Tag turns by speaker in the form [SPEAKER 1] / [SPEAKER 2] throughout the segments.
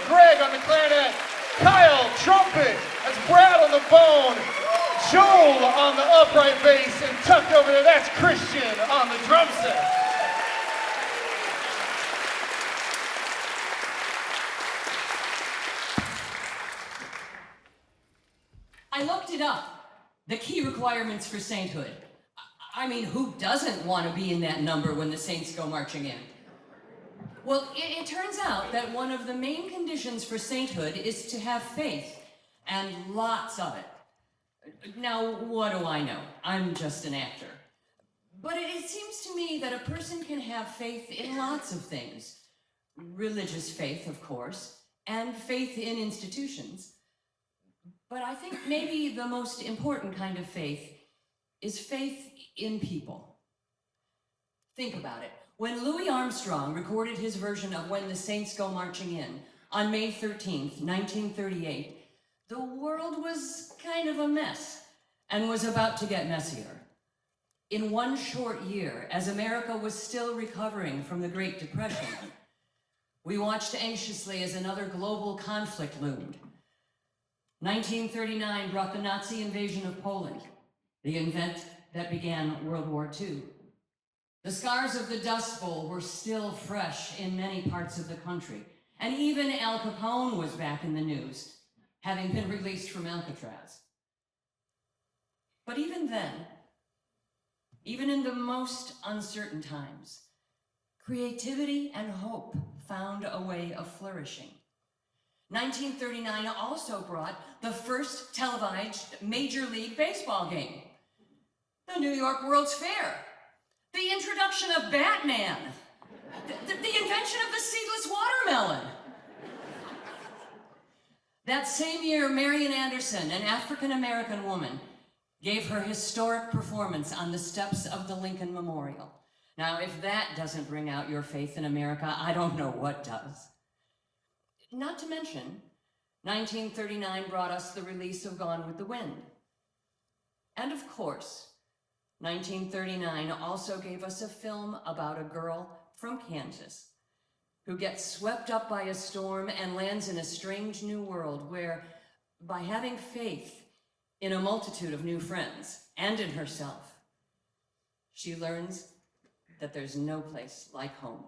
[SPEAKER 1] Greg on the clarinet, Kyle, trumpet, that's Brad on the bone, Joel on the upright bass, and tucked over there, that's Christian on the drum set.
[SPEAKER 2] I looked it up, the key requirements for sainthood. I mean, who doesn't want to be in that number when the saints go marching in? Well, it turns out that one of the main conditions for sainthood is to have faith, and lots of it. Now, what do I know? I'm just an actor. But it seems to me that a person can have faith in lots of things. Religious faith, of course, and faith in institutions. But I think maybe the most important kind of faith is faith in people. Think about it. When Louis Armstrong recorded his version of When the Saints Go Marching In on May 13th, 1938, the world was kind of a mess and was about to get messier. In one short year, as America was still recovering from the Great Depression, we watched anxiously as another global conflict loomed. 1939 brought the Nazi invasion of Poland, the event that began World War II. The scars of the Dust Bowl were still fresh in many parts of the country, and even Al Capone was back in the news, having been released from Alcatraz. But even then, even in the most uncertain times, creativity and hope found a way of flourishing. 1939 also brought the first televised Major League Baseball game, the New York World's Fair, the introduction of Batman, the invention of the seedless watermelon. That same year, Marian Anderson, an African-American woman, gave her historic performance on the steps of the Lincoln Memorial. Now, if that doesn't bring out your faith in America, I don't know what does. Not to mention, 1939 brought us the release of Gone with the Wind. And of course, 1939 also gave us a film about a girl from Kansas who gets swept up by a storm and lands in a strange new world where, by having faith in a multitude of new friends and in herself, she learns that there's no place like home.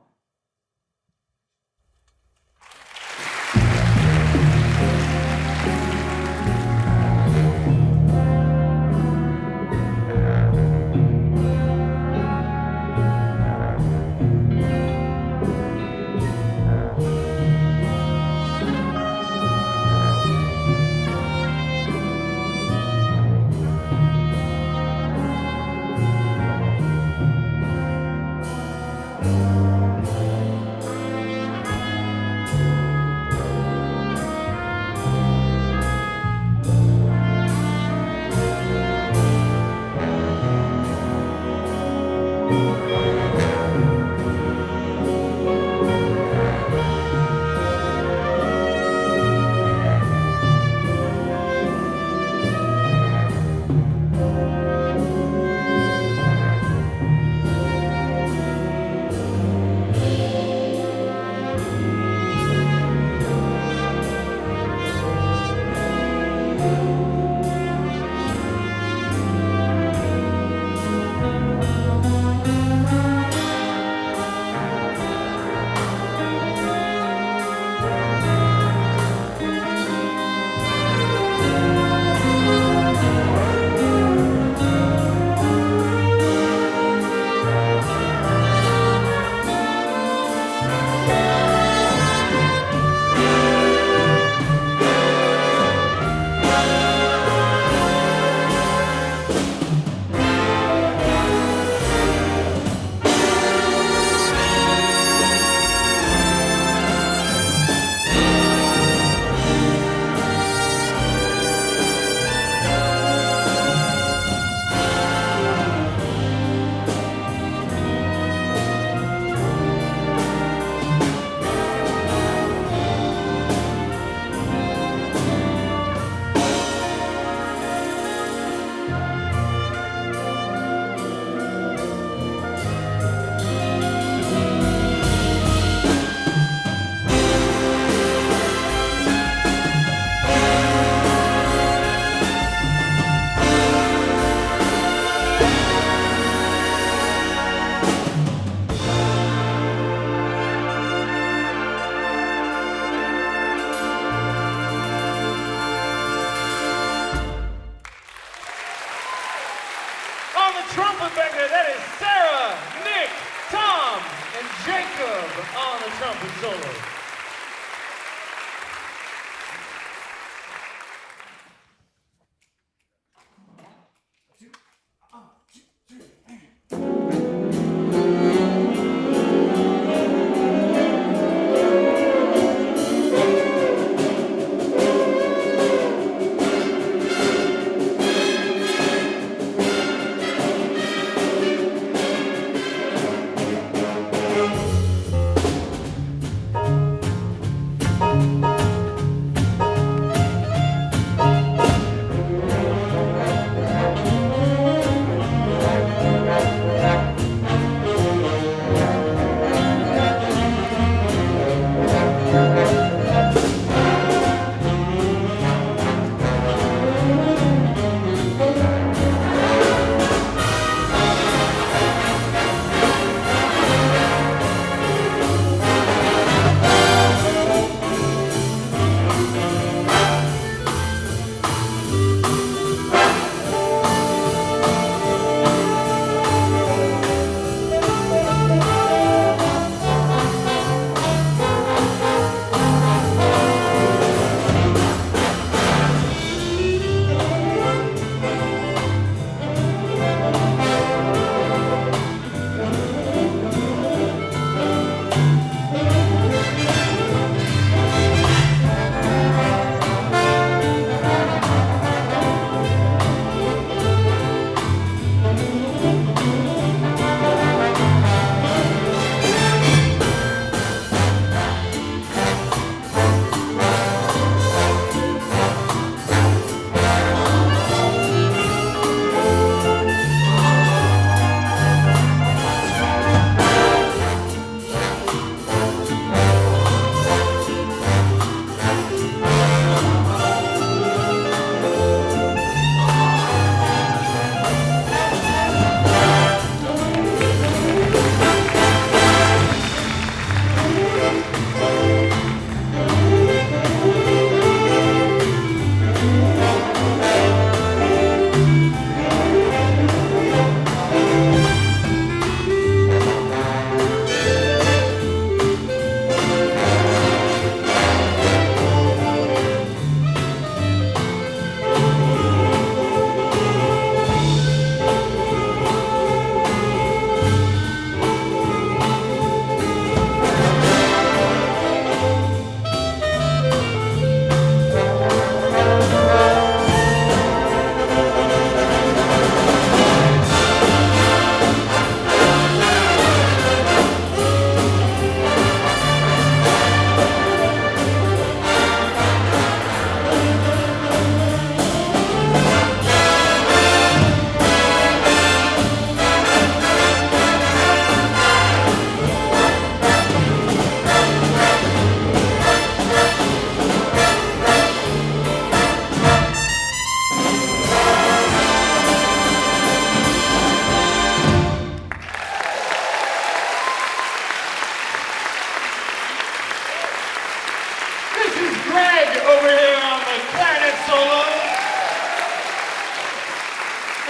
[SPEAKER 1] trumpet solo.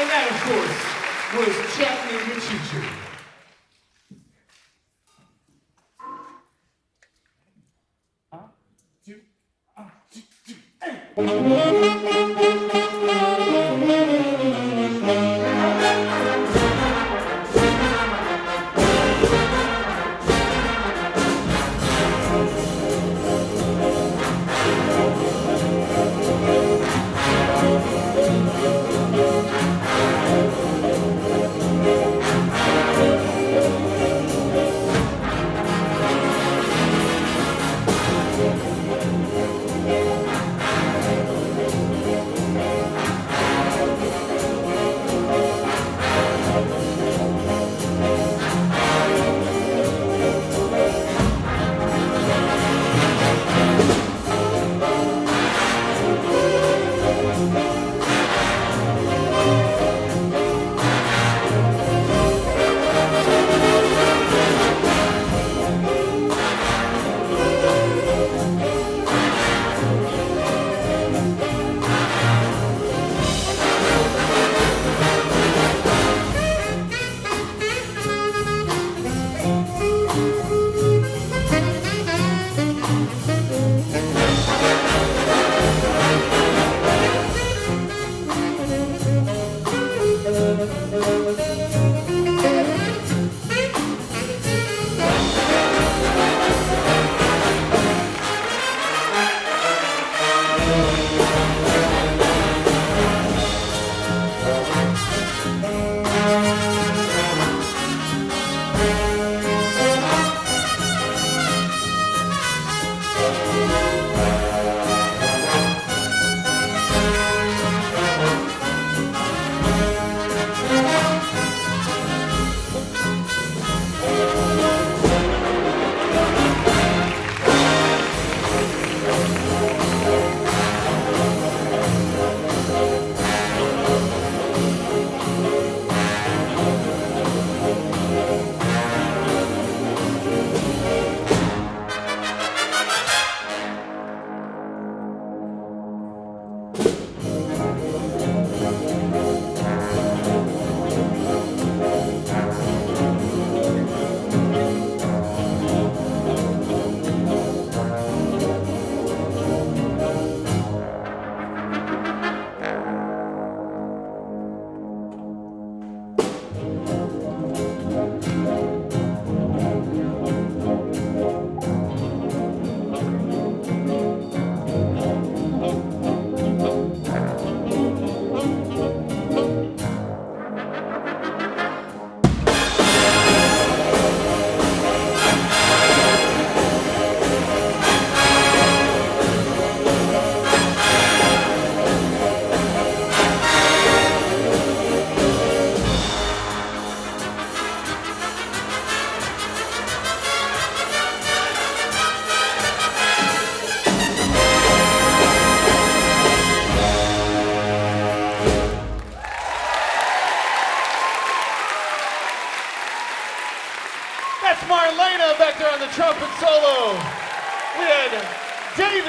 [SPEAKER 3] And that, of course, was Chattanooga Choo.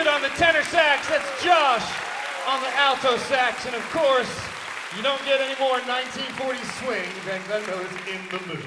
[SPEAKER 1] David on the tenor sax. That's Josh on the alto sax. And of course, you don't get any more 1940s swing than Glenn Miller's In the Mood.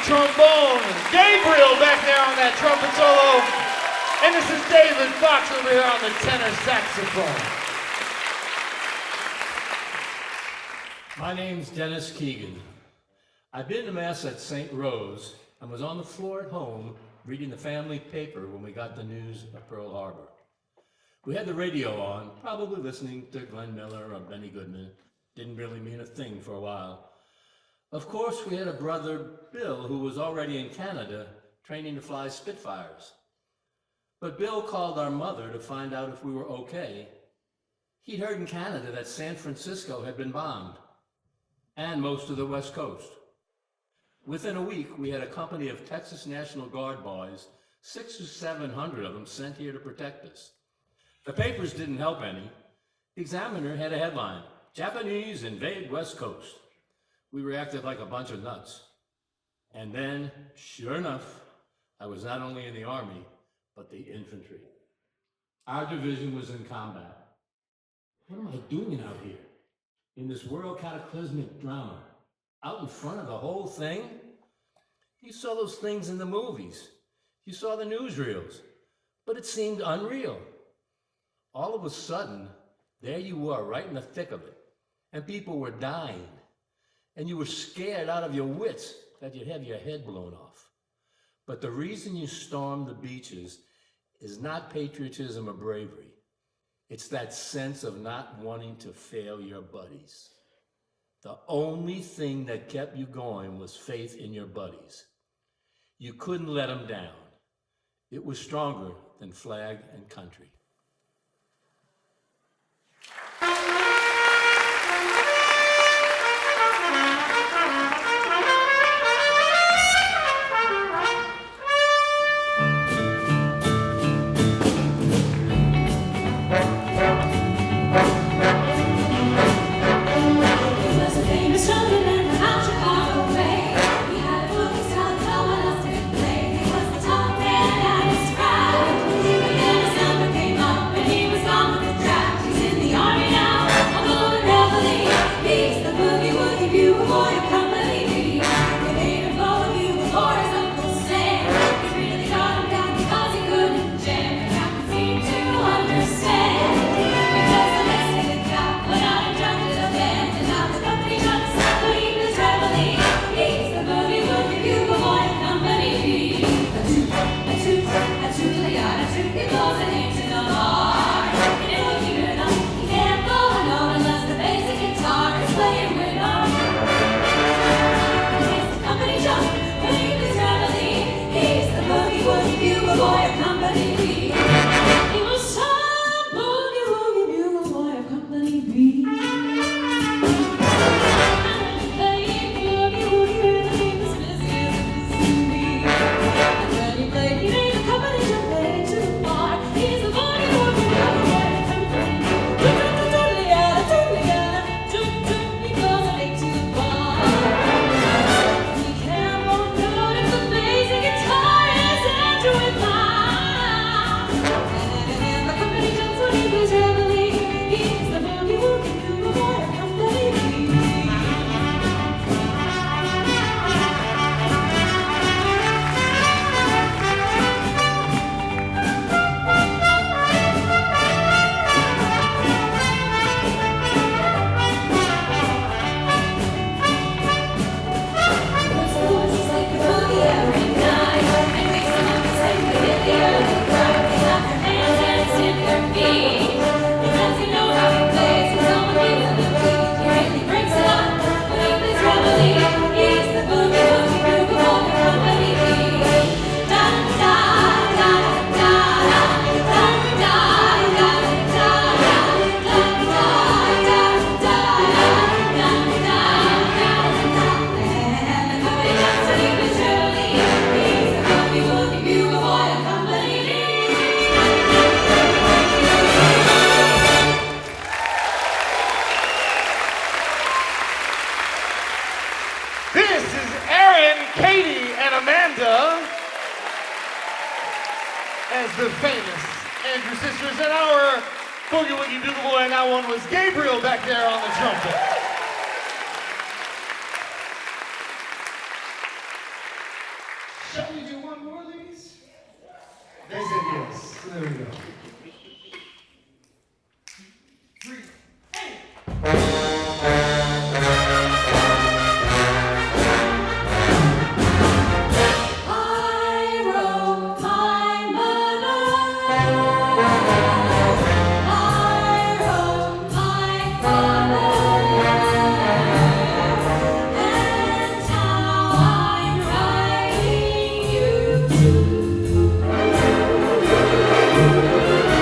[SPEAKER 1] trombone, Gabriel back there on that trumpet solo, and this is David Fox over here on the tenor saxophone.
[SPEAKER 4] My name's Dennis Keegan. I've been to Mass at St. Rose and was on the floor at home reading the family paper when we got the news of Pearl Harbor. We had the radio on, probably listening to Glenn Miller or Benny Goodman. Didn't really mean a thing for a while. Of course, we had a brother, Bill, who was already in Canada training to fly Spitfires. But Bill called our mother to find out if we were okay. He'd heard in Canada that San Francisco had been bombed, and most of the West Coast. Within a week, we had a company of Texas National Guard boys 600 or 700 of them sent here to protect us. The papers didn't help any. The Examiner had a headline, Japanese invade West Coast. We reacted like a bunch of nuts. And then, sure enough, I was not only in the Army, but the infantry. Our division was in combat. What am I doing out here? In this world cataclysmic drama? Out in front of the whole thing? You saw those things in the movies. You saw the newsreels. But it seemed unreal. All of a sudden, there you were, right in the thick of it. And people were dying. And you were scared out of your wits that you'd have your head blown off. But the reason you stormed the beaches is not patriotism or bravery. It's that sense of not wanting to fail your buddies. The only thing that kept you going was faith in your buddies. You couldn't let them down. It was stronger than flag and country.
[SPEAKER 1] The famous Andrew Sisters, and our Boogie Woogie Bugle Boy, and that one was Gabriel back there on the trumpet.
[SPEAKER 3] Shall we do one more, ladies?
[SPEAKER 1] They said yes.
[SPEAKER 3] So there we go. 3, 8.
[SPEAKER 5] You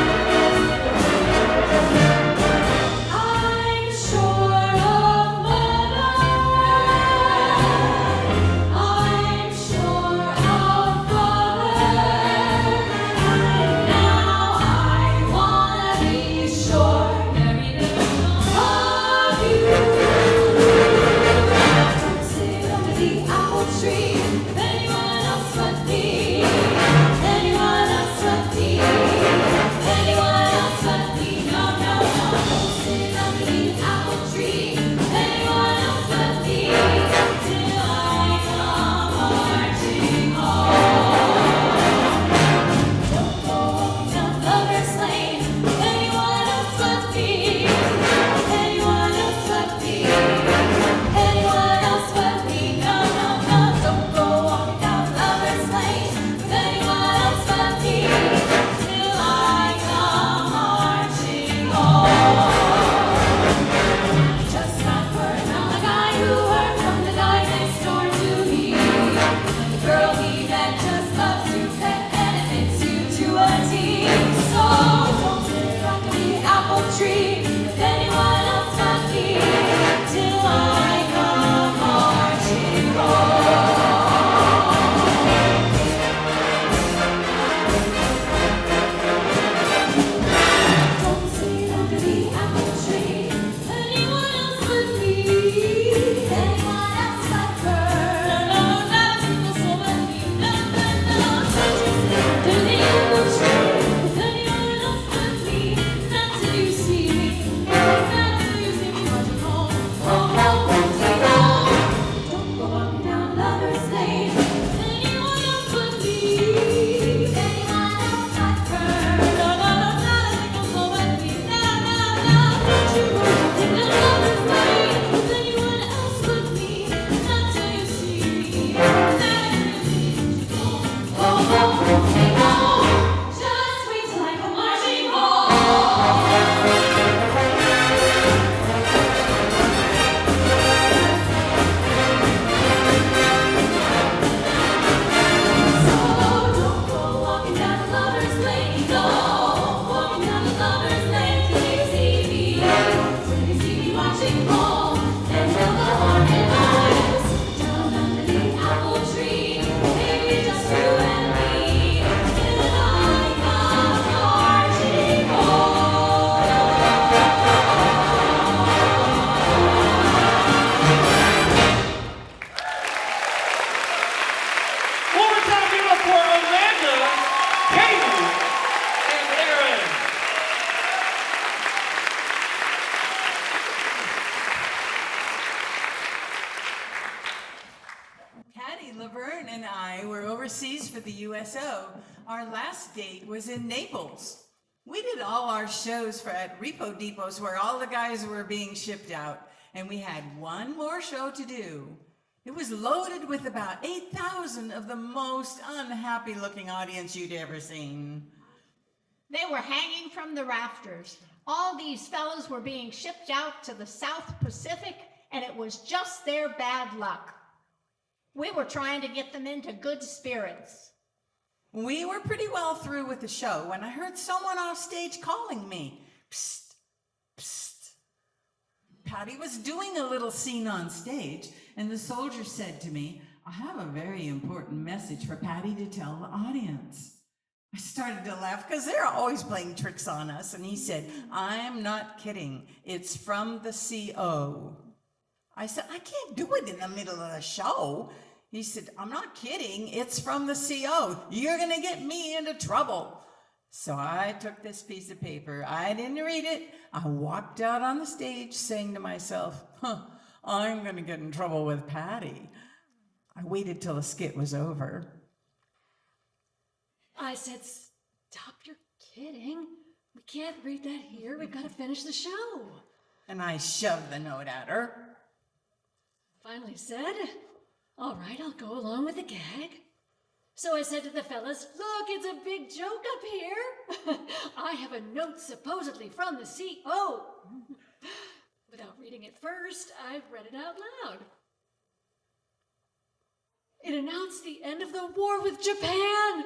[SPEAKER 5] Our last date was in Naples. We did all our shows at repo depots where all the guys were being shipped out, and we had one more show to do. It was loaded with about 8,000 of the most unhappy looking audience you'd ever seen.
[SPEAKER 6] They were hanging from the rafters. All these fellows were being shipped out to the South Pacific, and it was just their bad luck. We were trying to get them into good spirits.
[SPEAKER 5] We were pretty well through with the show when I heard someone off stage calling me. Psst, psst. Patty was doing a little scene on stage, and the soldier said to me, "I have a very important message for Patty to tell the audience." I started to laugh because they're always playing tricks on us, and he said, "I'm not kidding. It's from the CO." I said, "I can't do it in the middle of the show." He said, "I'm not kidding. It's from the CO. You're going to get me into trouble." So I took this piece of paper. I didn't read it. I walked out on the stage saying to myself, I'm going to get in trouble with Patty. I waited till the skit was over.
[SPEAKER 7] I said, "Stop your kidding. We can't read that here. We've got to finish the show."
[SPEAKER 5] And I shoved the note at her.
[SPEAKER 7] Finally said, "All right, I'll go along with the gag." So I said to the fellas, "Look, it's a big joke up here. I have a note supposedly from the CO. Without reading it first, I read it out loud. It announced the end of the war with Japan.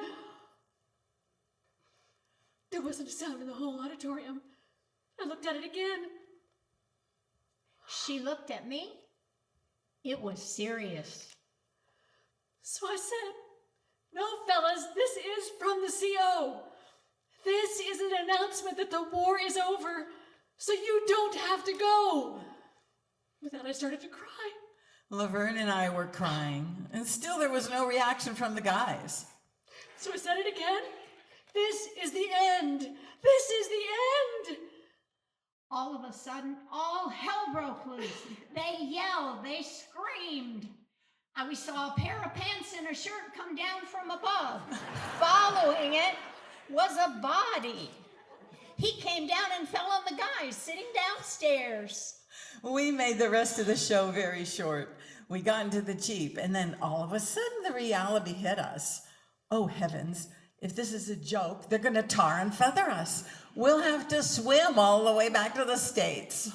[SPEAKER 7] There wasn't a sound in the whole auditorium. I looked at it again.
[SPEAKER 6] She looked at me. It was serious.
[SPEAKER 7] So I said, "No, fellas, this is from the CO. This is an announcement that the war is over, so you don't have to go." With that, I started to cry.
[SPEAKER 5] Laverne and I were crying, and still there was no reaction from the guys.
[SPEAKER 7] So I said it again. "This is the end. This is the end."
[SPEAKER 6] All of a sudden, all hell broke loose. They yelled, they screamed. And we saw a pair of pants and a shirt come down from above. Following it was a body. He came down and fell on the guys sitting downstairs.
[SPEAKER 5] We made the rest of the show very short. We got into the Jeep, and then all of a sudden the reality hit us. Oh heavens, if this is a joke, they're gonna tar and feather us. We'll have to swim all the way back to the States.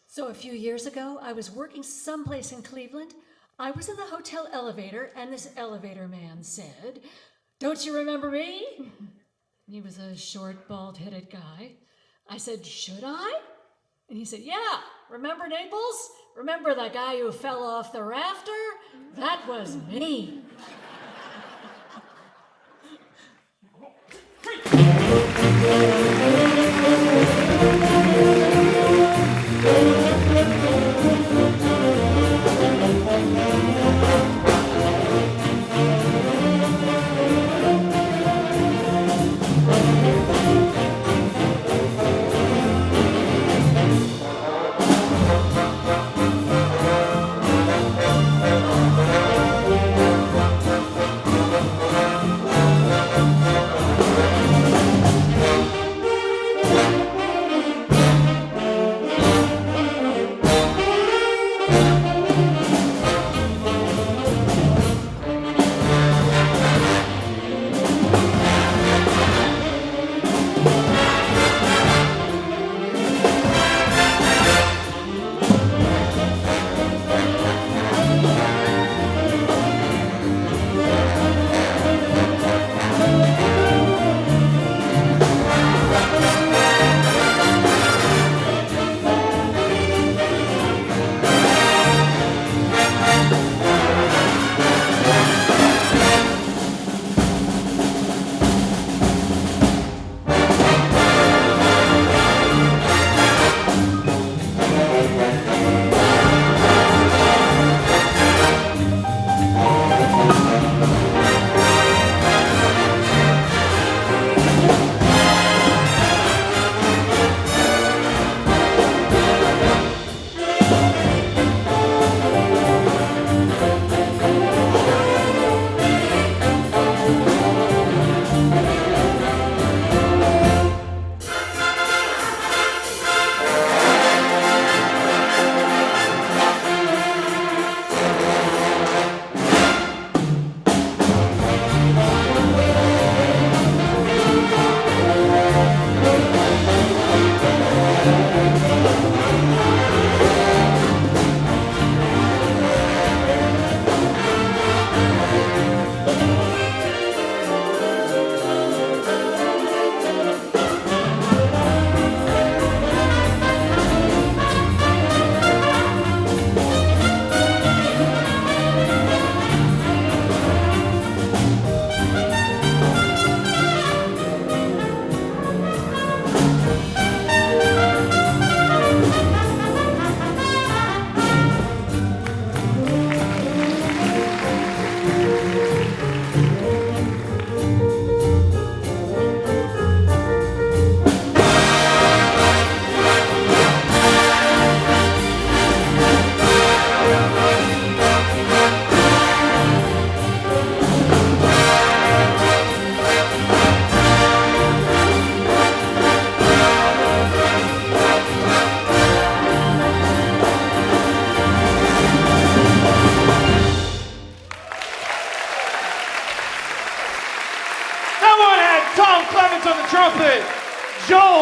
[SPEAKER 7] So a few years ago, I was working someplace in Cleveland. I was in the hotel elevator, and this elevator man said, "Don't you remember me?" He was a short, bald-headed guy. I said, "Should I?" And he said, "Yeah, remember Naples? Remember the guy who fell off the rafter? That was me."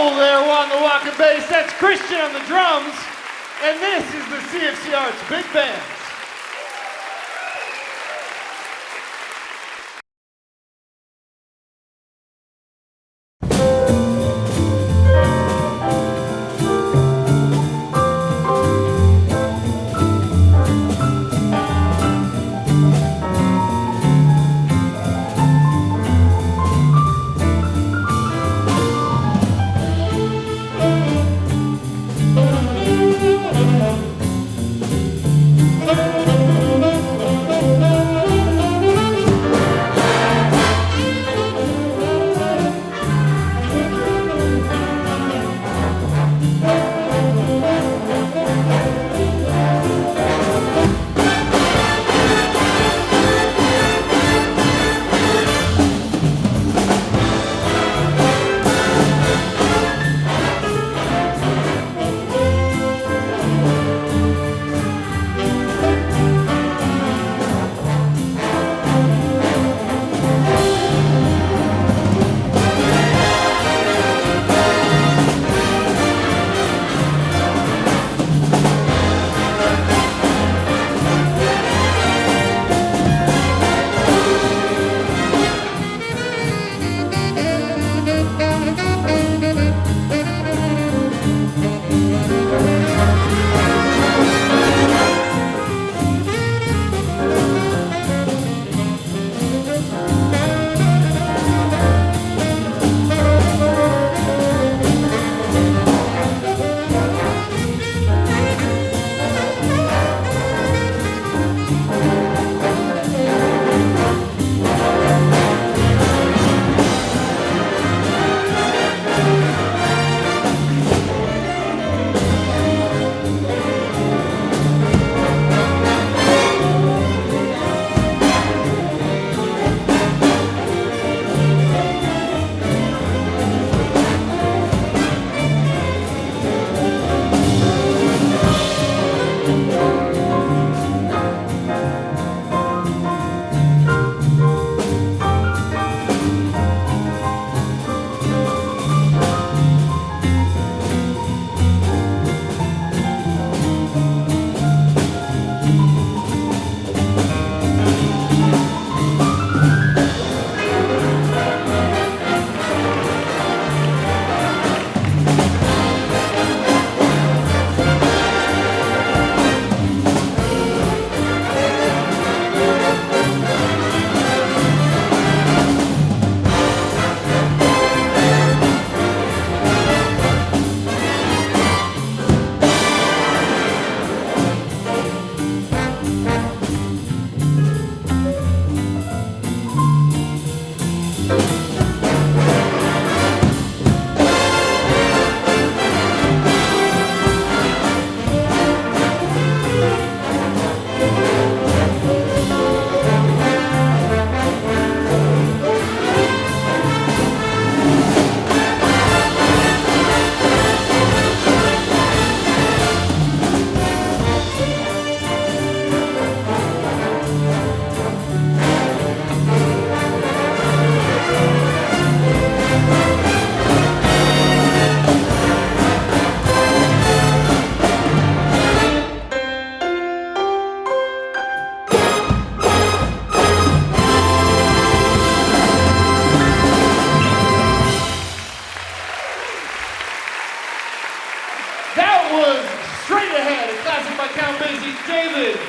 [SPEAKER 1] Joel there on the walking bass. That's Christian on the drums. And this is the CFCArts Big Band.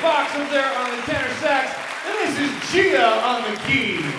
[SPEAKER 1] Fox there on the tenor sax, and this is Gia on the keys.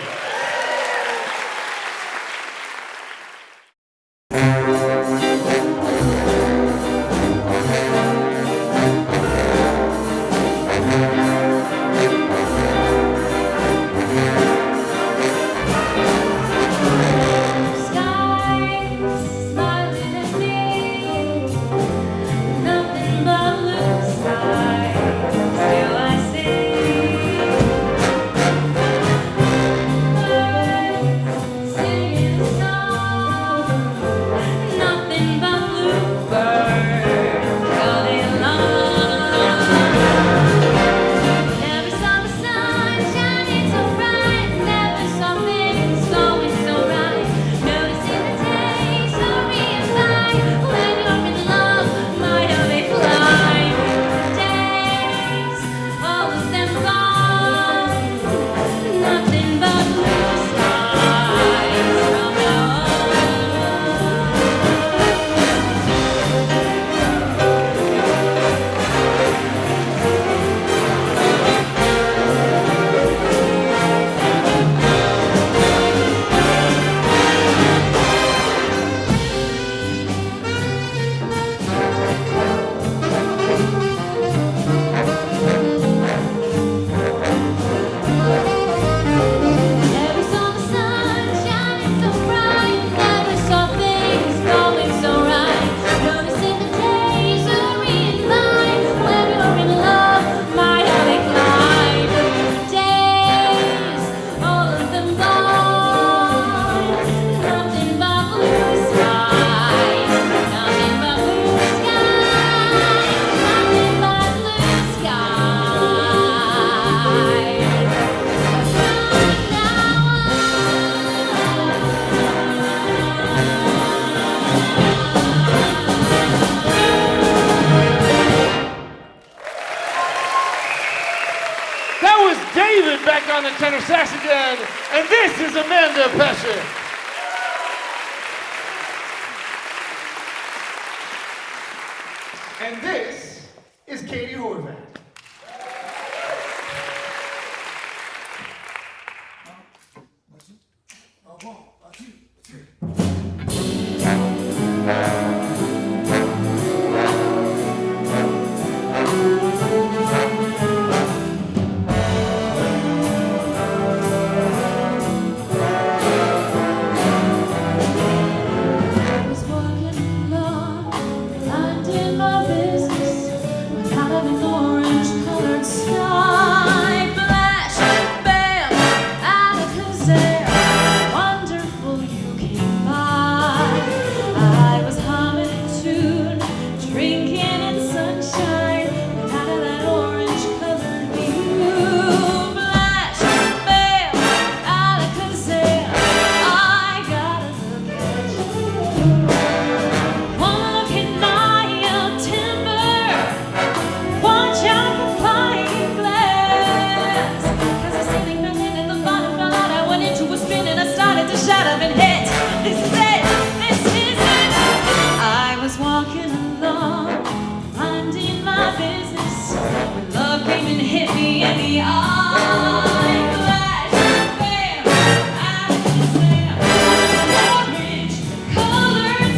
[SPEAKER 1] on the tenor sax again, and this is Amanda Pesce. And this is Katie Horvath.
[SPEAKER 8] Colored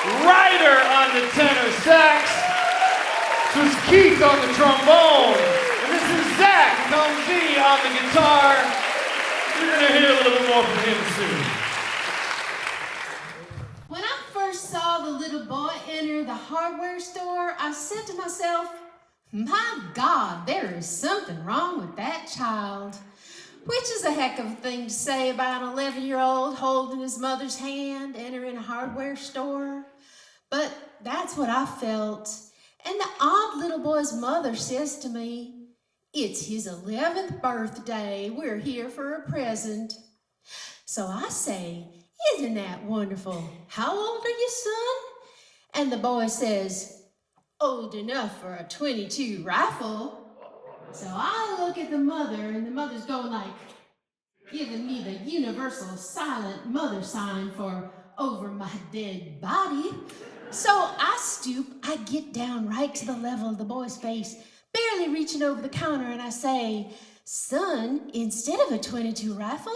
[SPEAKER 1] Ryder on the tenor sax. This is Keith on the trombone. And this is Zach Gumsey on the guitar. You're gonna hear a little bit more from him soon.
[SPEAKER 8] When I first saw the little boy enter the hardware store, I said to myself, my God, there is something wrong with that child. Which is a heck of a thing to say about an 11-year-old holding his mother's hand, entering a hardware store. But that's what I felt. And the odd little boy's mother says to me, it's his 11th birthday. We're here for a present. So I say, isn't that wonderful? How old are you, son? And the boy says, old enough for a .22 rifle. So I look at the mother, and the mother's going like, giving me the universal silent mother sign for over my dead body. So I stoop, I get down right to the level of the boy's face, barely reaching over the counter, and I say, son, instead of a .22 rifle,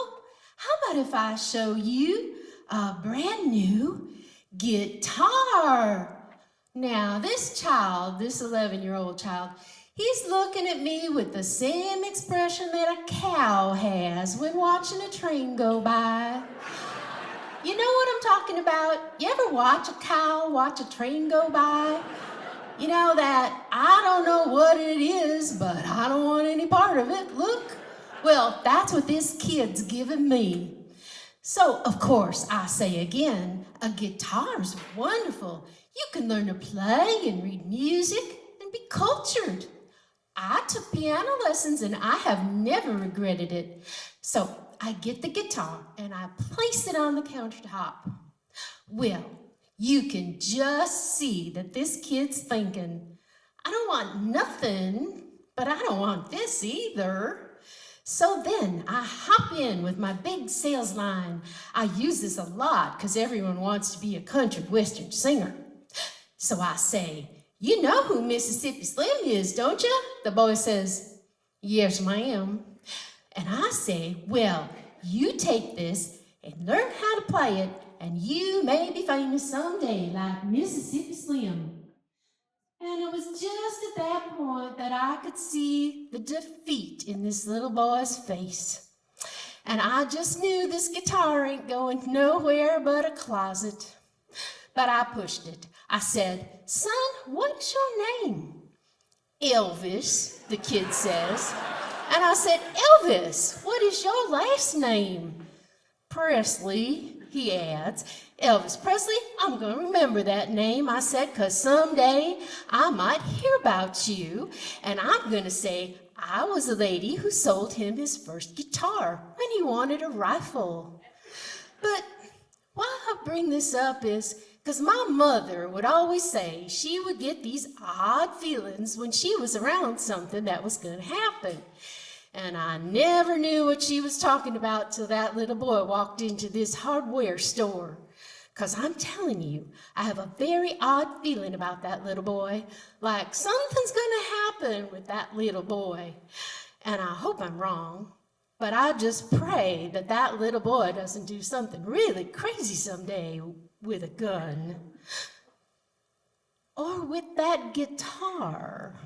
[SPEAKER 8] how about if I show you a brand new guitar? Now, this child, this 11-year-old child, he's looking at me with the same expression that a cow has when watching a train go by. You know what I'm talking about? You ever watch a cow watch a train go by? You know that, I don't know what it is, but I don't want any part of it. Look. Well, that's what this kid's giving me. So, of course, I say again, a guitar's wonderful. You can learn to play and read music and be cultured. I took piano lessons and I have never regretted it. So I get the guitar and I place it on the countertop. Well, you can just see that this kid's thinking, I don't want nothing, but I don't want this either. So then I hop in with my big sales line. I use this a lot because everyone wants to be a country western singer. So I say, you know who Mississippi Slim is, don't you? The boy says, yes, ma'am. And I say, well, you take this and learn how to play it, and you may be famous someday like Mississippi Slim. And it was just at that point that I could see the defeat in this little boy's face. And I just knew this guitar ain't going nowhere but a closet. But I pushed it. I said, son, what's your name? Elvis, the kid says. And I said, Elvis, what is your last name? Presley, he adds. Elvis Presley, I'm going to remember that name, I said, because someday I might hear about you, and I'm going to say I was a lady who sold him his first guitar when he wanted a rifle. But why I bring this up is because my mother would always say she would get these odd feelings when she was around something that was going to happen. And I never knew what she was talking about till that little boy walked into this hardware store. Because I'm telling you, I have a very odd feeling about that little boy, like something's going to happen with that little boy. And I hope I'm wrong, but I just pray that that little boy doesn't do something really crazy someday with a gun. Or with that guitar.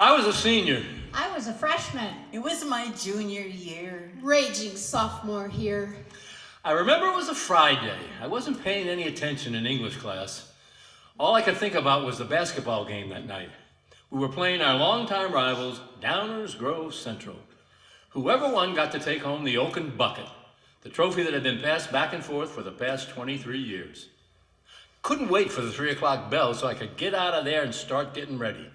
[SPEAKER 4] I was a senior.
[SPEAKER 6] I was a freshman.
[SPEAKER 5] It was my junior year.
[SPEAKER 8] Raging sophomore here.
[SPEAKER 4] I remember it was a Friday. I wasn't paying any attention in English class. All I could think about was the basketball game that night. We were playing our longtime rivals, Downers Grove Central. Whoever won got to take home the Oaken Bucket, the trophy that had been passed back and forth for the past 23 years. Couldn't wait for the 3 o'clock bell so I could get out of there and start getting ready.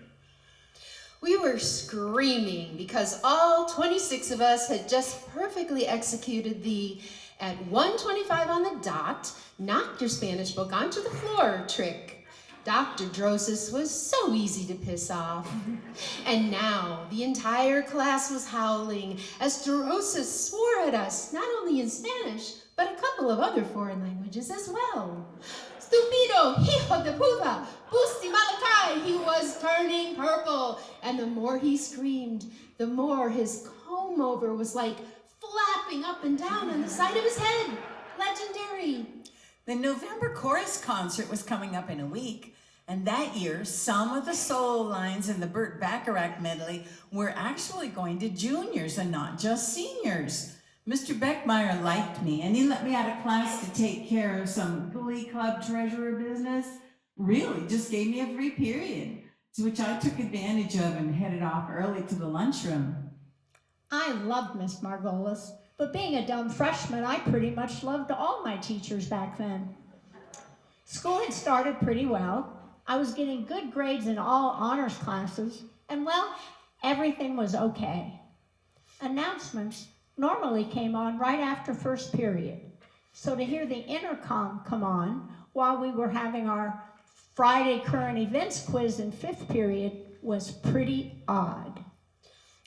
[SPEAKER 8] We were screaming because all 26 of us had just perfectly executed the at 1:25 on the dot, knocked your Spanish book onto the floor trick. Dr. Drosis was so easy to piss off. And now the entire class was howling as Drosis swore at us, not only in Spanish, but a couple of other foreign languages as well. Stupido, hijo de puta, busti malakai. He was turning purple. And the more he screamed, the more his comb over was like flapping up and down on the side of his head. Legendary.
[SPEAKER 5] The November chorus concert was coming up in a week, and that year, some of the solo lines in the Burt Bacharach medley were actually going to juniors and not just seniors. Mr. Beckmeyer liked me, and he let me out of class to take care of some Glee Club treasurer business. Really, just gave me a free period, to which I took advantage of and headed off early to the lunchroom.
[SPEAKER 6] I loved Miss Margolis, but being a dumb freshman, I pretty much loved all my teachers back then. School had started pretty well. I was getting good grades in all honors classes, and well, everything was okay. Announcements normally came on right after first period. So to hear the intercom come on while we were having our Friday current events quiz in fifth period was pretty odd.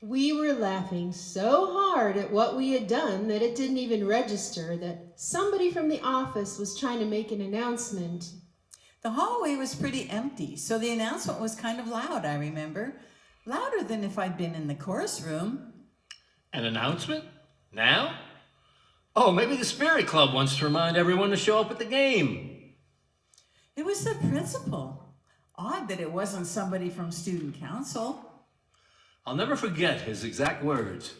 [SPEAKER 8] We were laughing so hard at what we had done that it didn't even register that somebody from the office was trying to make an announcement.
[SPEAKER 5] The hallway was pretty empty, so the announcement was kind of loud, I remember. Louder than if I'd been in the chorus room.
[SPEAKER 4] An announcement? Now? Oh, maybe the Spirit Club wants to remind everyone to show up at the game.
[SPEAKER 5] It was the principal. Odd that it wasn't somebody from student council.
[SPEAKER 4] I'll never forget his exact words.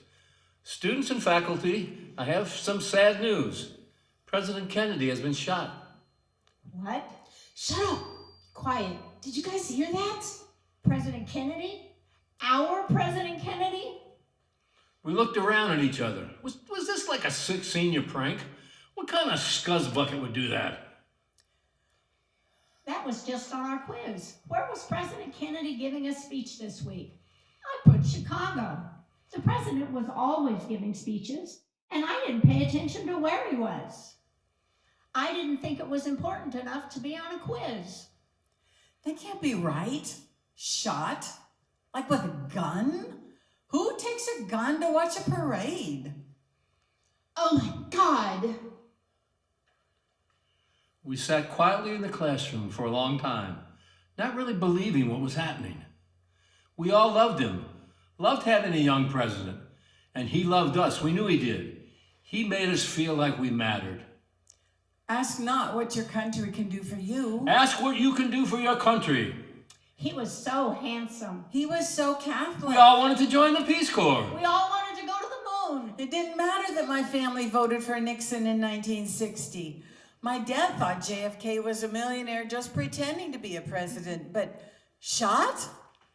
[SPEAKER 4] Students and faculty, I have some sad news. President Kennedy has been shot.
[SPEAKER 6] What?
[SPEAKER 8] Shut up! Quiet. Did you guys hear that?
[SPEAKER 6] President Kennedy? Our President Kennedy?
[SPEAKER 4] We looked around at each other. Was this like a sick senior prank? What kind of scuzzbucket would do that?
[SPEAKER 6] That was just on our quiz. Where was President Kennedy giving a speech this week? I put Chicago. The president was always giving speeches, and I didn't pay attention to where he was. I didn't think it was important enough to be on a quiz.
[SPEAKER 5] That can't be right. Shot? Like with a gun? Who takes a gun to watch a parade?
[SPEAKER 8] Oh my God!
[SPEAKER 4] We sat quietly in the classroom for a long time, not really believing what was happening. We all loved him, loved having a young president, and he loved us. We knew he did. He made us feel like we mattered.
[SPEAKER 5] Ask not what your country can do for you.
[SPEAKER 4] Ask what you can do for your country.
[SPEAKER 6] He was so handsome.
[SPEAKER 5] He was so Catholic.
[SPEAKER 4] We all wanted to join the Peace Corps.
[SPEAKER 6] We all wanted to go to the moon.
[SPEAKER 5] It didn't matter that my family voted for Nixon in 1960. My dad thought JFK was a millionaire just pretending to be a president, but shot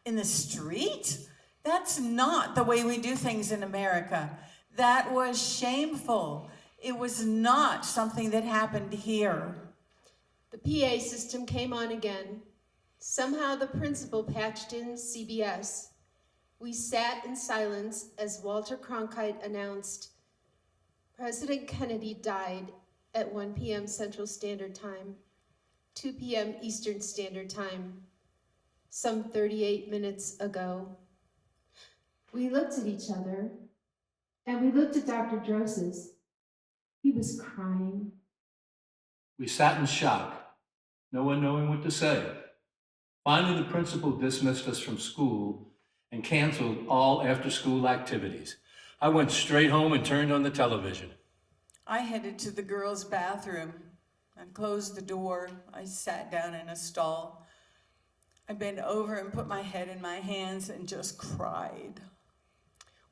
[SPEAKER 5] in the street? That's not the way we do things in America. That was shameful. It was not something that happened here.
[SPEAKER 8] The PA system came on again. Somehow the principal patched in CBS. We sat in silence as Walter Cronkite announced, President Kennedy died at 1 p.m. Central Standard Time, 2 p.m. Eastern Standard Time, some 38 minutes ago. We looked at each other, and we looked at Dr. Droses. He was crying.
[SPEAKER 4] We sat in shock, no one knowing what to say. Finally, the principal dismissed us from school and canceled all after-school activities. I went straight home and turned on the television.
[SPEAKER 5] I headed to the girls' bathroom and closed the door. I sat down in a stall. I bent over and put my head in my hands and just cried.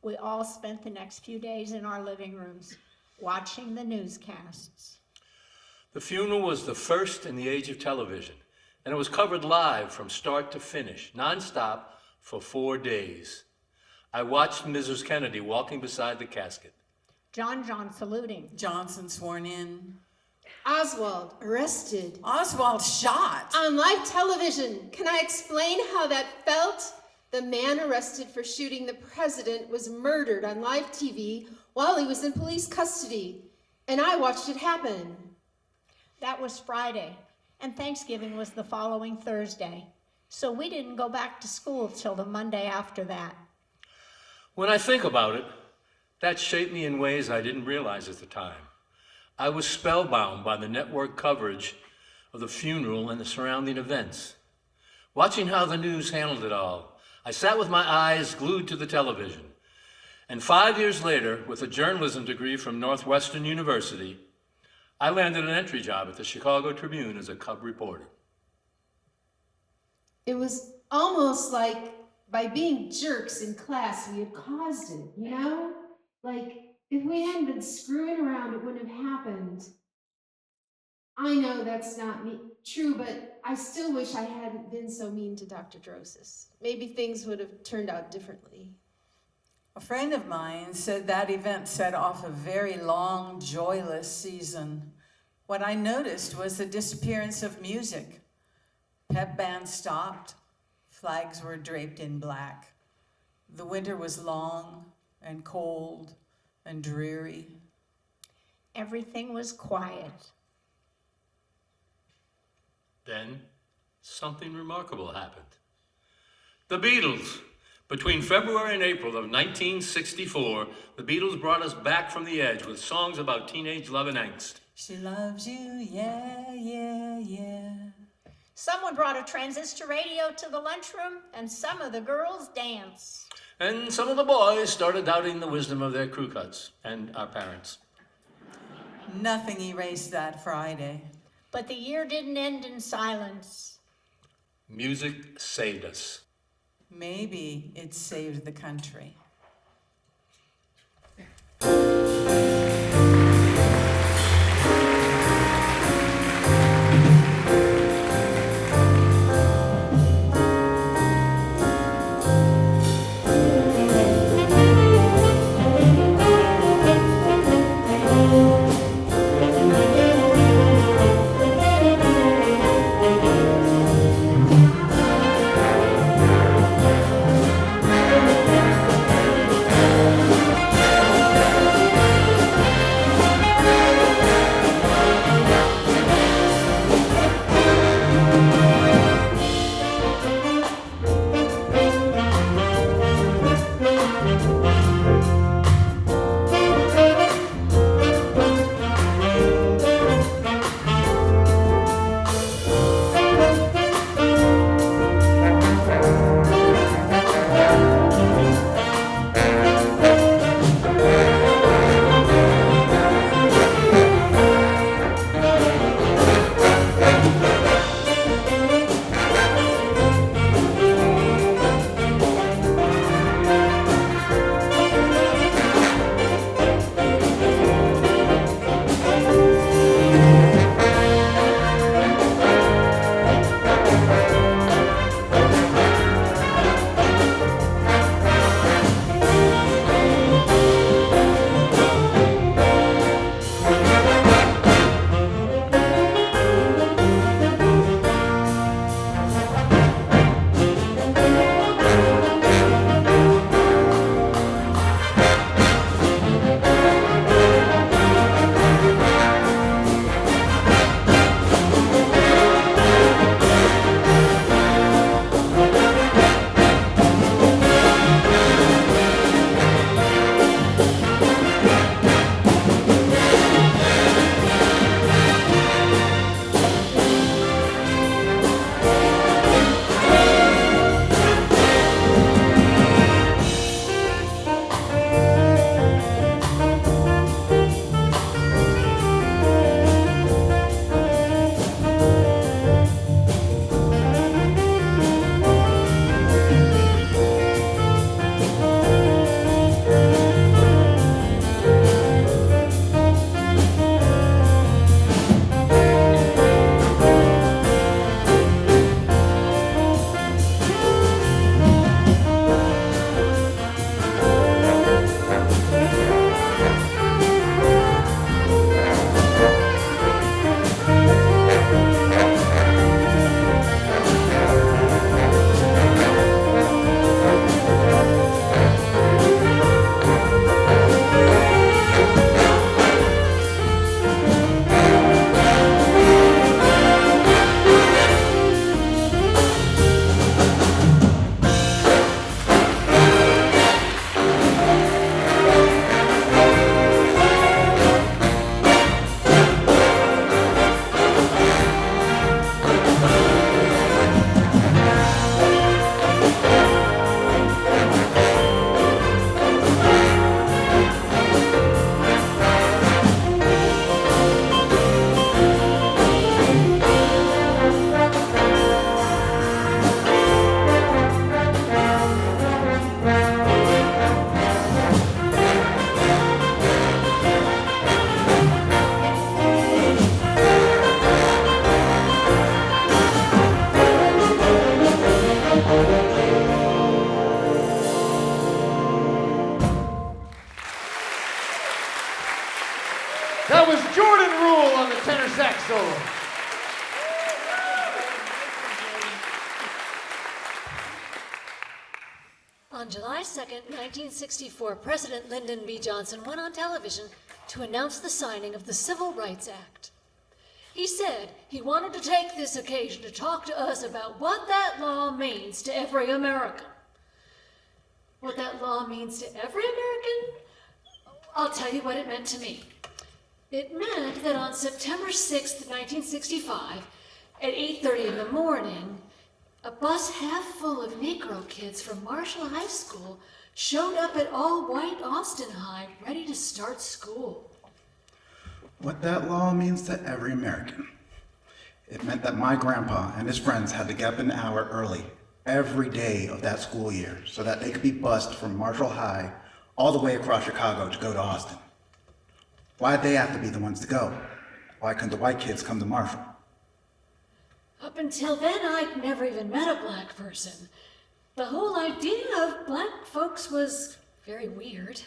[SPEAKER 6] We all spent the next few days in our living rooms, watching the newscasts.
[SPEAKER 4] The funeral was the first in the age of television, and it was covered live from start to finish, nonstop, for 4 days. I watched Mrs. Kennedy walking beside the casket.
[SPEAKER 6] John saluting.
[SPEAKER 5] Johnson sworn in.
[SPEAKER 8] Oswald arrested.
[SPEAKER 5] Oswald shot.
[SPEAKER 8] On live television. Can I explain how that felt? The man arrested for shooting the president was murdered on live TV while he was in police custody. And I watched it happen.
[SPEAKER 6] That was Friday, and Thanksgiving was the following Thursday. So we didn't go back to school till the Monday after that.
[SPEAKER 4] When I think about it, that shaped me in ways I didn't realize at the time. I was spellbound by the network coverage of the funeral and the surrounding events. Watching how the news handled it all, I sat with my eyes glued to the television. And 5 years later, with a journalism degree from Northwestern University, I landed an entry job at the Chicago Tribune as a cub reporter.
[SPEAKER 8] It was almost like by being jerks in class, we had caused it, you know? Like, if we hadn't been screwing around, it wouldn't have happened. I know that's not true, but I still wish I hadn't been so mean to Dr. Droses. Maybe things would have turned out differently.
[SPEAKER 5] A friend of mine said that event set off a very long, joyless season. What I noticed was the disappearance of music. Pep bands stopped. Flags were draped in black. The winter was long and cold and dreary.
[SPEAKER 6] Everything was quiet.
[SPEAKER 4] Then something remarkable happened. The Beatles Between February and April of 1964, the Beatles brought us back from the edge with songs about teenage love and angst.
[SPEAKER 5] She loves you, yeah, yeah, yeah.
[SPEAKER 6] Someone brought a transistor radio to the lunchroom, and some of the girls danced.
[SPEAKER 4] And some of the boys started doubting the wisdom of their crew cuts and our parents.
[SPEAKER 5] Nothing erased that Friday.
[SPEAKER 6] But the year didn't end in silence.
[SPEAKER 4] Music saved us.
[SPEAKER 5] Maybe it saved the country.
[SPEAKER 1] That was Jordan Rule on the tenor sax solo.
[SPEAKER 7] On July 2nd, 1964, President Lyndon B. Johnson went on television to announce the signing of the Civil Rights Act. He said he wanted to take this occasion to talk to us about what that law means to every American. what that law means to every American? I'll tell you what it meant to me. It meant that on September 6th, 1965, at 8:30 in the morning, a bus half full of Negro kids from Marshall High School showed up at all-white Austin High, ready to start school.
[SPEAKER 9] What that law means to every American. It meant that my grandpa and his friends had to get up an hour early every day of that school year so that they could be bused from Marshall High all the way across Chicago to go to Austin. Why'd they have to be the ones to go? Why couldn't the white kids come to Marshall?
[SPEAKER 7] Up until then, I'd never even met a black person. The whole idea of black folks was very weird.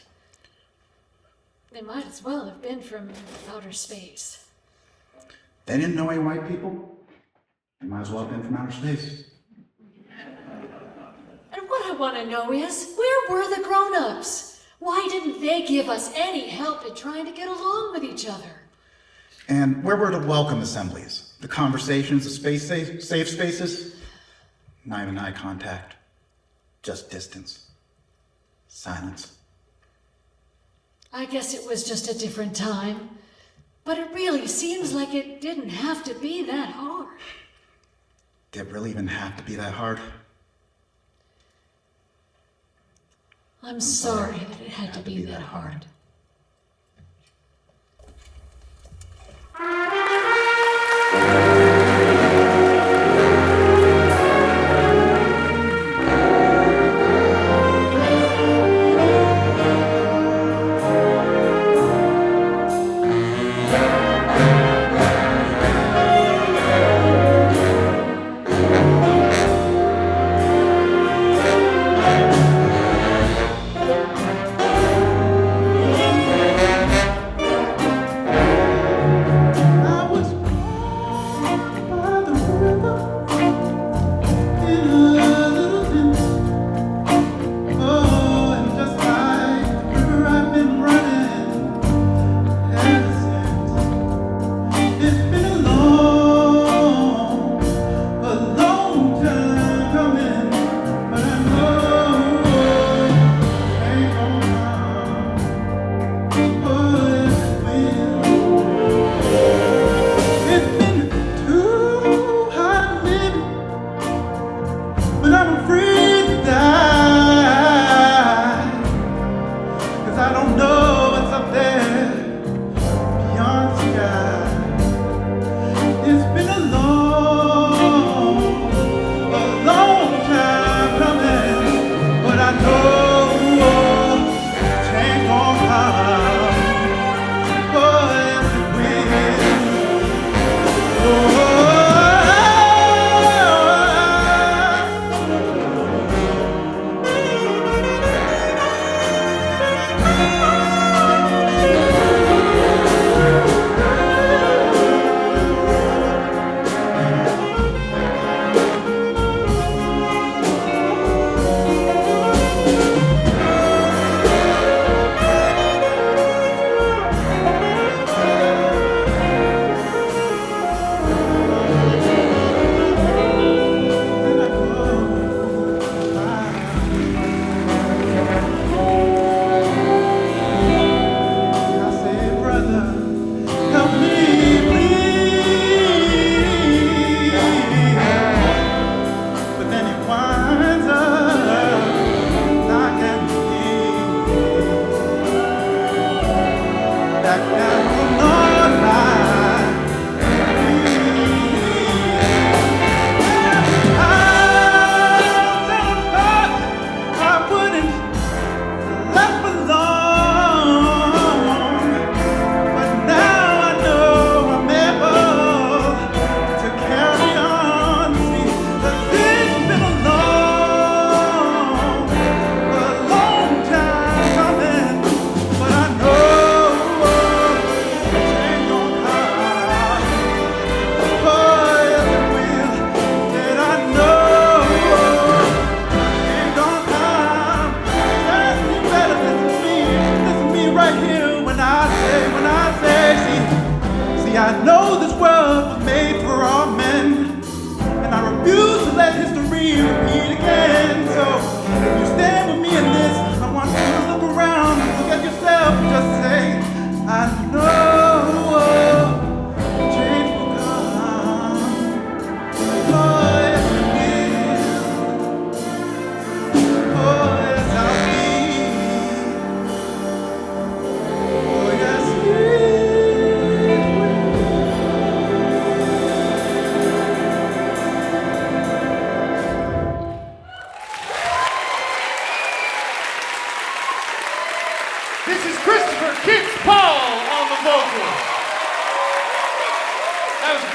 [SPEAKER 7] They might as well have been from outer space.
[SPEAKER 9] They didn't know any white people? They might as well have been from outer space.
[SPEAKER 7] And what I want to know is, where were the grown-ups? Why didn't they give us any help in trying to get along with each other?
[SPEAKER 9] And where were the welcome assemblies? The conversations, the safe spaces? Not even eye contact. Just distance. Silence.
[SPEAKER 7] I guess it was just a different time. But it really seems like it didn't have to be that hard.
[SPEAKER 9] Did it really even have to be that hard?
[SPEAKER 7] I'm sorry that it had to be that hard.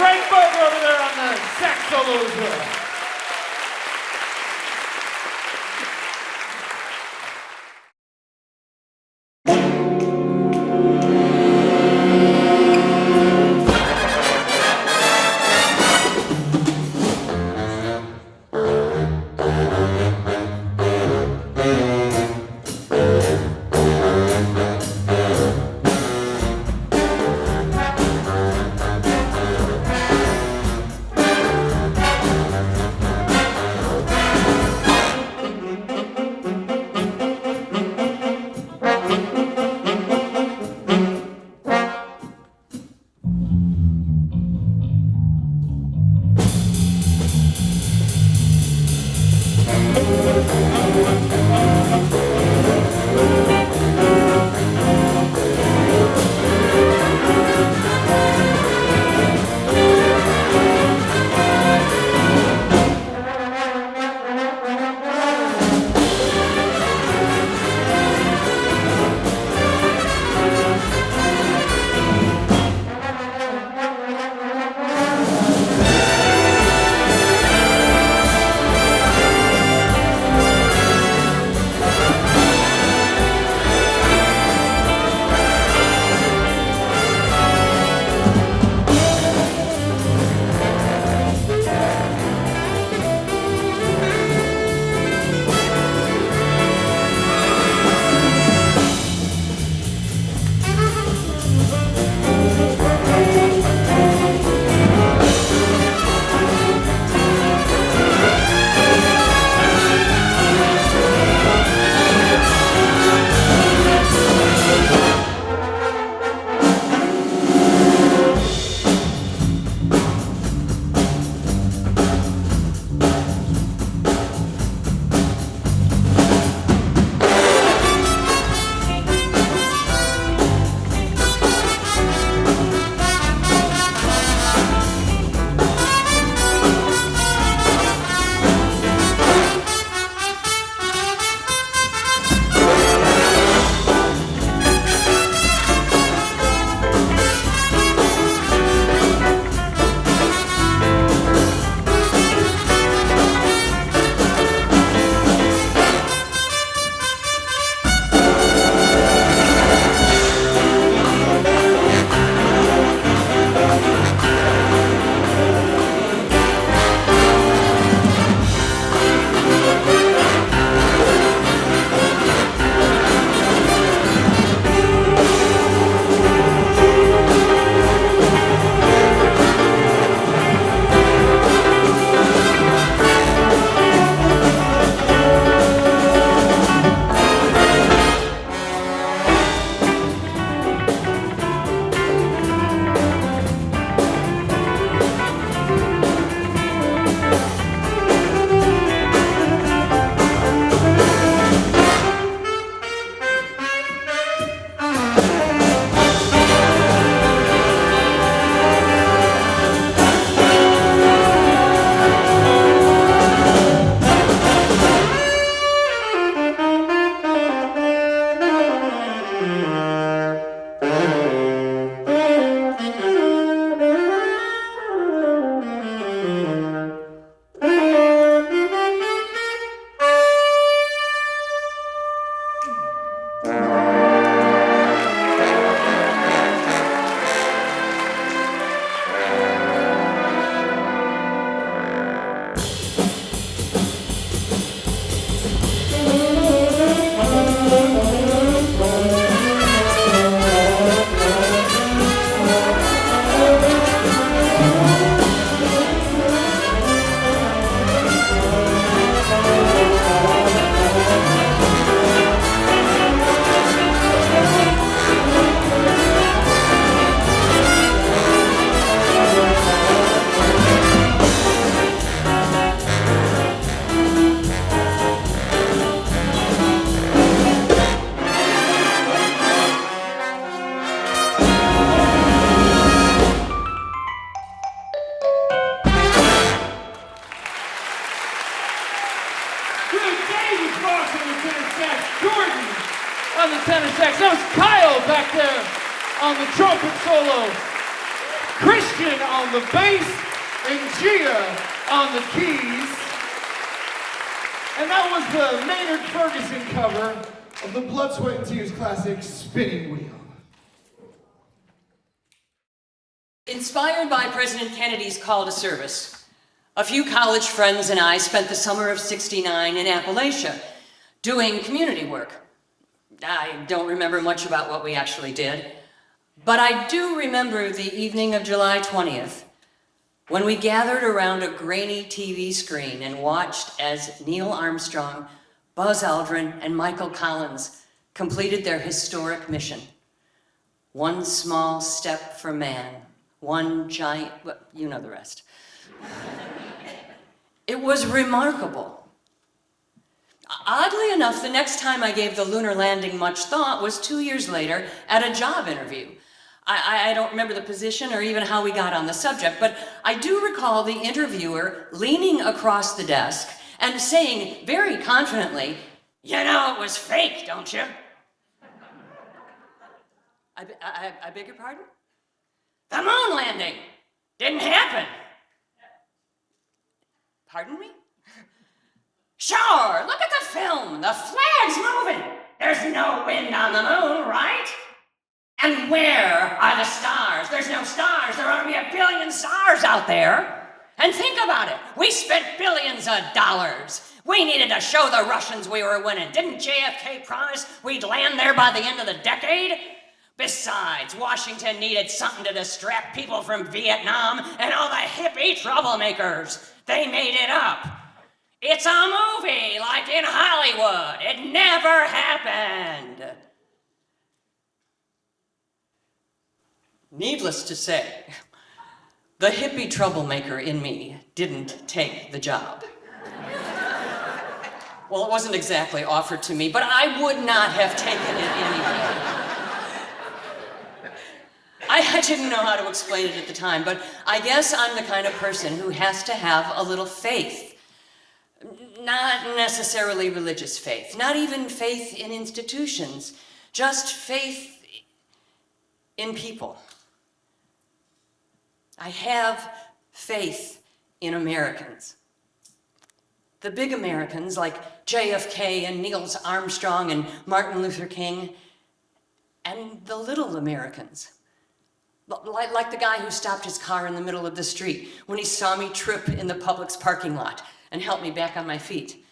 [SPEAKER 1] Frank Berger over there on the sax solo as well. on the tenor sax. That was Kyle back there on the trumpet solo. Christian on the bass, and Gia on the keys. And that was the Maynard Ferguson cover of the Blood, Sweat, and Tears classic, Spinning Wheel.
[SPEAKER 2] Inspired by President Kennedy's call to service, a few college friends and I spent the summer of '69 in Appalachia doing community work. I don't remember much about what we actually did, but I do remember the evening of July 20th, when we gathered around a grainy TV screen and watched as Neil Armstrong, Buzz Aldrin, and Michael Collins completed their historic mission. One small step for man, one giant, well, you know the rest. It was remarkable. Oddly enough, the next time I gave the lunar landing much thought was 2 years later at a job interview. I don't remember the position or even how we got on the subject, but I do recall the interviewer leaning across the desk and saying very confidently, "You know it was fake, don't you?" I beg your pardon? The moon landing didn't happen. Pardon me? Sure, look at the film. The flag's moving. There's no wind on the moon, right? And where are the stars? There's no stars. There ought to be a billion stars out there. And think about it. We spent billions of dollars. We needed to show the Russians we were winning. Didn't JFK promise we'd land there by the end of the decade? Besides, Washington needed something to distract people from Vietnam and all the hippie troublemakers. They made it up. It's a movie, like in Hollywood. It never happened. Needless to say, the hippie troublemaker in me didn't take the job. Well, it wasn't exactly offered to me, but I would not have taken it anyway. I didn't know how to explain it at the time, but I guess I'm the kind of person who has to have a little faith. Not necessarily religious faith, not even faith in institutions, just faith in people. I have faith in Americans. The big Americans like JFK and Neil Armstrong and Martin Luther King, and the little Americans. Like the guy who stopped his car in the middle of the street when he saw me trip in the Publix parking lot and helped me back on my feet.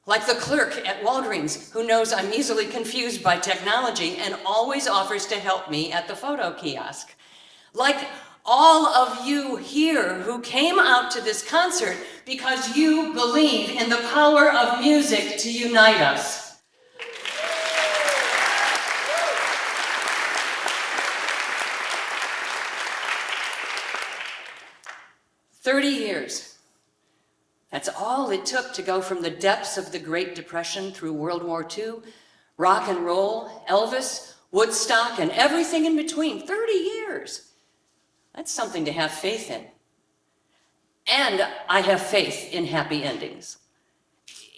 [SPEAKER 2] Like the clerk at Walgreens who knows I'm easily confused by technology and always offers to help me at the photo kiosk. Like all of you here who came out to this concert because you believe in the power of music to unite us. 30 years. That's all it took to go from the depths of the Great Depression through World War II, rock and roll, Elvis, Woodstock, and everything in between. 30 years. That's something to have faith in. And I have faith in happy endings.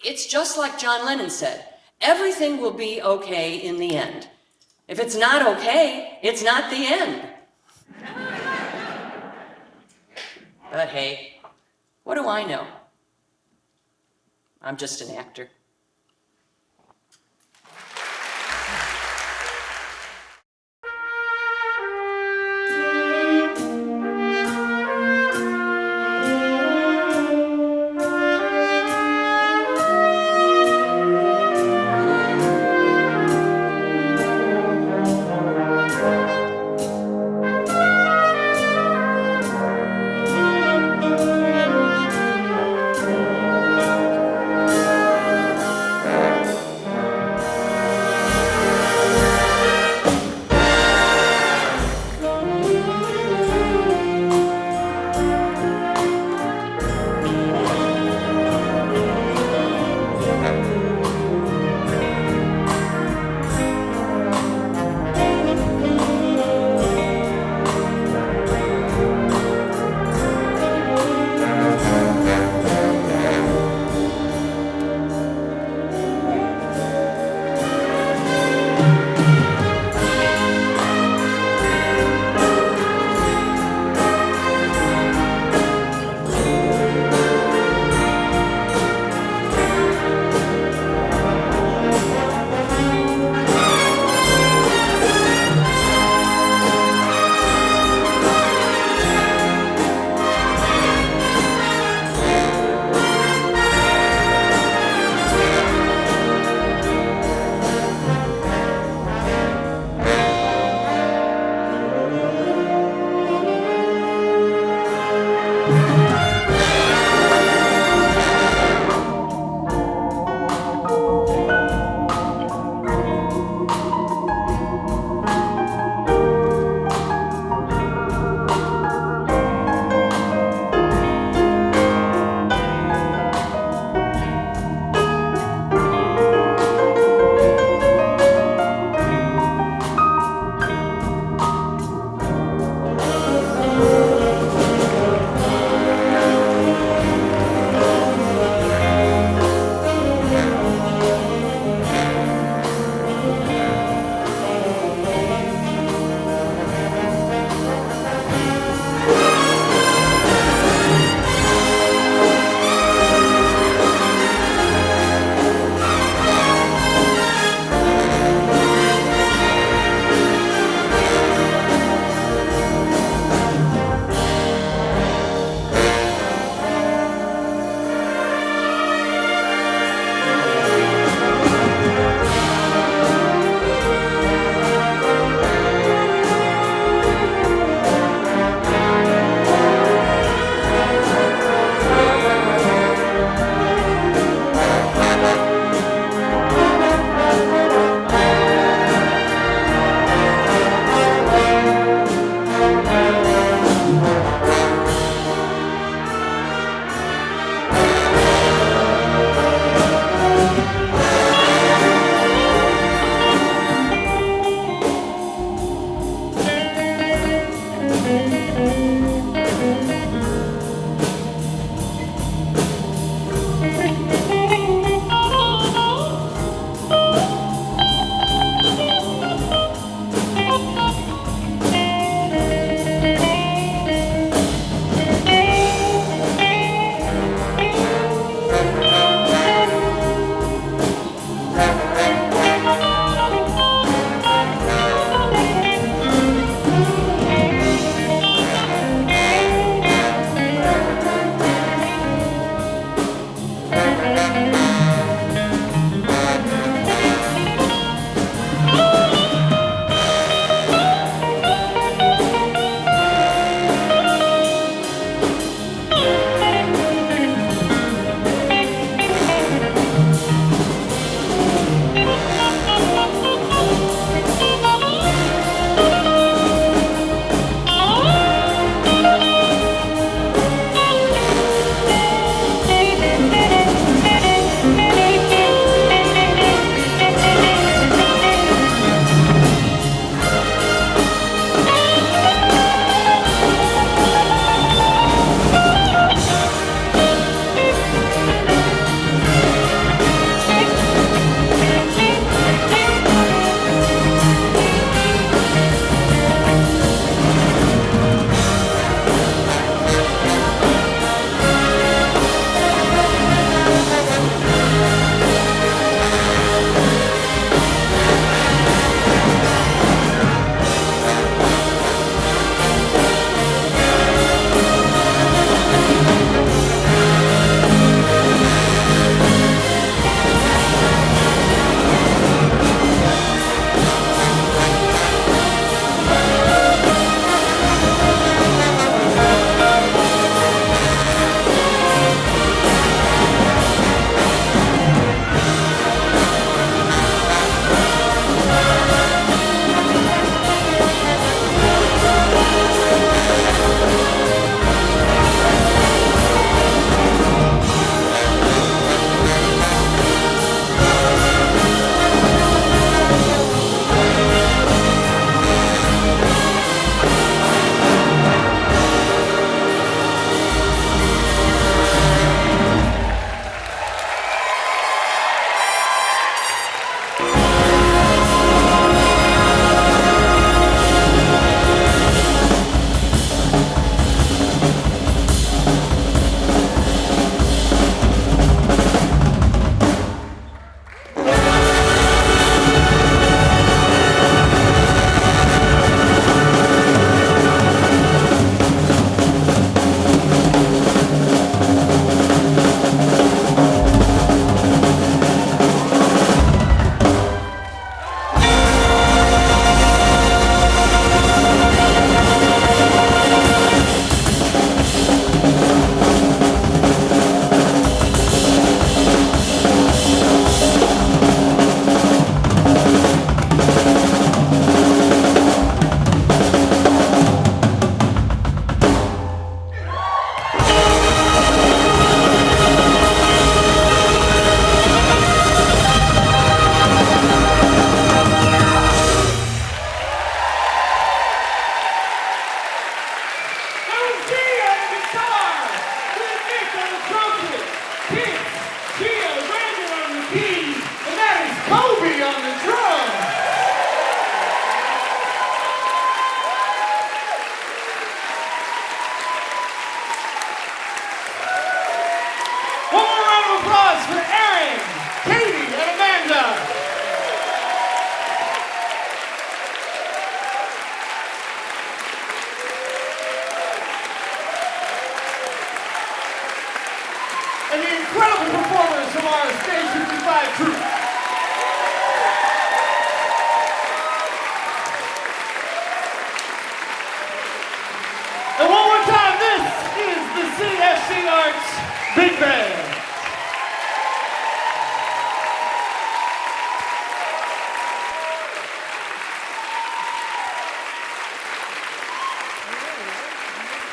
[SPEAKER 2] It's just like John Lennon said, everything will be okay in the end. If it's not okay, it's not the end. But hey, what do I know? I'm just an actor.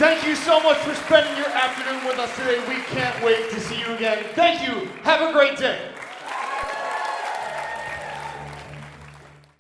[SPEAKER 1] Thank you so much for spending your afternoon with us today. We can't wait to see you again. Thank you. Have a great day.